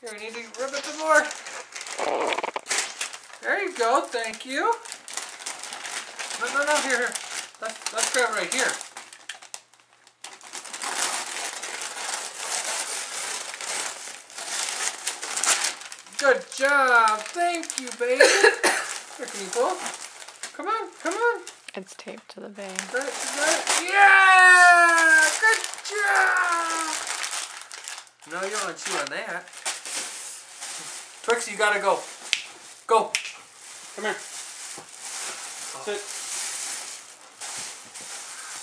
Here, we need to rip it some more. There you go. Thank you. No. Here. Let's grab it right here. Good job. Thank you, baby. Here, can you pull? Come on. It's taped to the bag. Yeah! Good job! No, you don't want to chew on that. Twix, you gotta go. Go. Come here. Sit.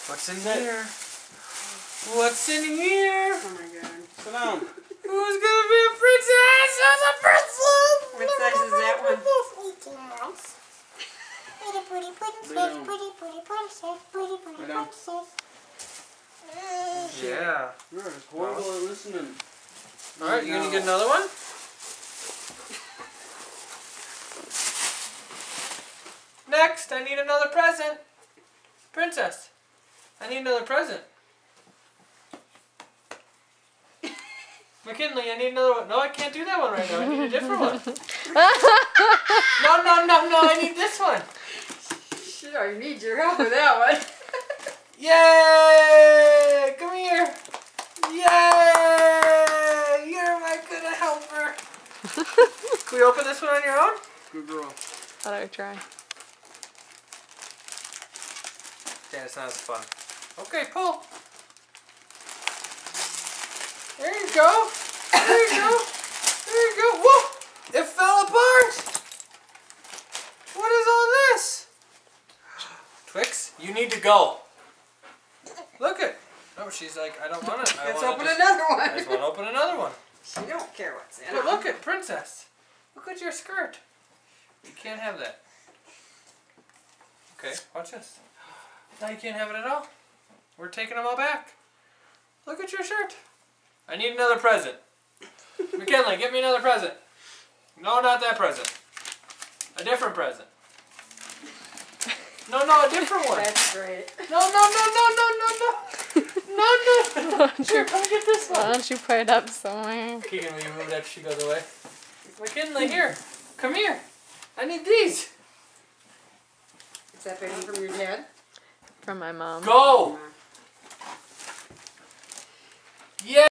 What's in here? What's in here? Oh my god. Sit down. Who's gonna be a princess? Who's a princess? What size is that one? 18 months. Pretty princess, pretty princess, pretty princess. Yeah. You're just horrible at listening. Alright, you gonna get another one? Next, I need another present. Princess, I need another present. McKinley, I need another one. No, I can't do that one right now. I need a different one. No, I need this one. Shit, I need your help with that one. Yay! Come here. Yay! You're my good helper. Can we open this one on your own? Good girl. Thought I would try. Yeah, it's not as fun. Okay, pull. There you go. There you go. There you go. Whoa! It fell apart. What is all this? Twix, you need to go. Look it. No, she's like, I don't want it. Let's open another one. I just want to open another one. She don't care what's in But it. look at Princess. Look at your skirt. You can't have that. Okay, watch this. Now you can't have it at all. We're taking them all back. Look at your shirt. I need another present. McKinley, get me another present. No, not that present. A different present. No, a different one. That's great. No. Here, come get this Why one. don't you put it up somewhere? Keegan, will you move that? She goes away. McKinley, here. Come here. I need these. Is that baby from your dad? From my mom. Go. Yeah.